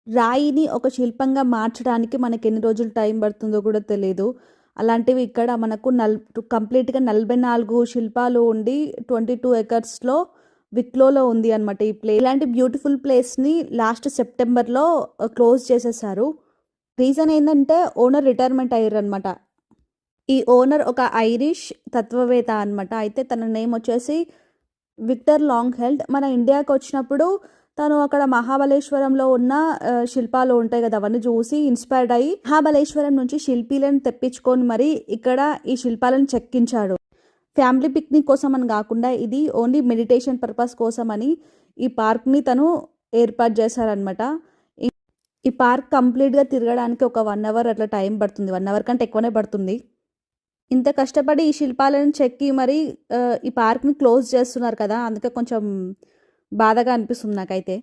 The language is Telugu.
రాయిని ఒక శిల్పంగా మార్చడానికి మనకి ఎన్ని రోజులు టైం పడుతుందో కూడా తెలీదు. అలాంటివి ఇక్కడ మనకు కంప్లీట్‌గా 44 శిల్పాలు ఉండి 22 ఎకర్స్‌లో విక్లోలో ఉంది అనమాట ఈ ఇలాంటి బ్యూటిఫుల్ ప్లేస్‌ని లాస్ట్ సెప్టెంబర్‌లో క్లోజ్ చేసేసారు. రీజన్ ఏందంటే ఓనర్ రిటైర్మెంట్ అయ్యారనమాట. ఈ ఓనర్ ఒక ఐరిష్ తత్వవేత్త అనమాట. అయితే తన నేమ్ వచ్చేసి విక్టర్ లాంగ్‌హెల్డ్. మన ఇండియాకి వచ్చినప్పుడు తను అక్కడ మహాబలేశ్వరంలో ఉన్న శిల్పాలు ఉంటాయి కదా! అవన్నీ చూసి ఇన్‌స్పైర్డ్ అయ్యి మహాబలేశ్వరం నుంచి శిల్పీలను తెప్పించుకొని మరి ఇక్కడ ఈ శిల్పాలను చెక్కించాడు. ఫ్యామిలీ పిక్నిక్ కోసం అని కాకుండా ఇది ఓన్లీ మెడిటేషన్ పర్పస్ కోసమని ఈ పార్క్‌ని తను ఏర్పాటు చేశారనమాట. ఈ పార్క్ కంప్లీట్‌గా తిరగడానికి ఒక 1 అవర్ అట్లా టైం పడుతుంది. 1 అవర్ కంటే ఎక్కువనే పడుతుంది. ఇంత కష్టపడి ఈ శిల్పాలను చెక్కి మరి ఈ పార్క్‌ని క్లోజ్ చేస్తున్నారు కదా! అందుకే కొంచెం బాధగా అనిపిస్తుంది నాకైతే.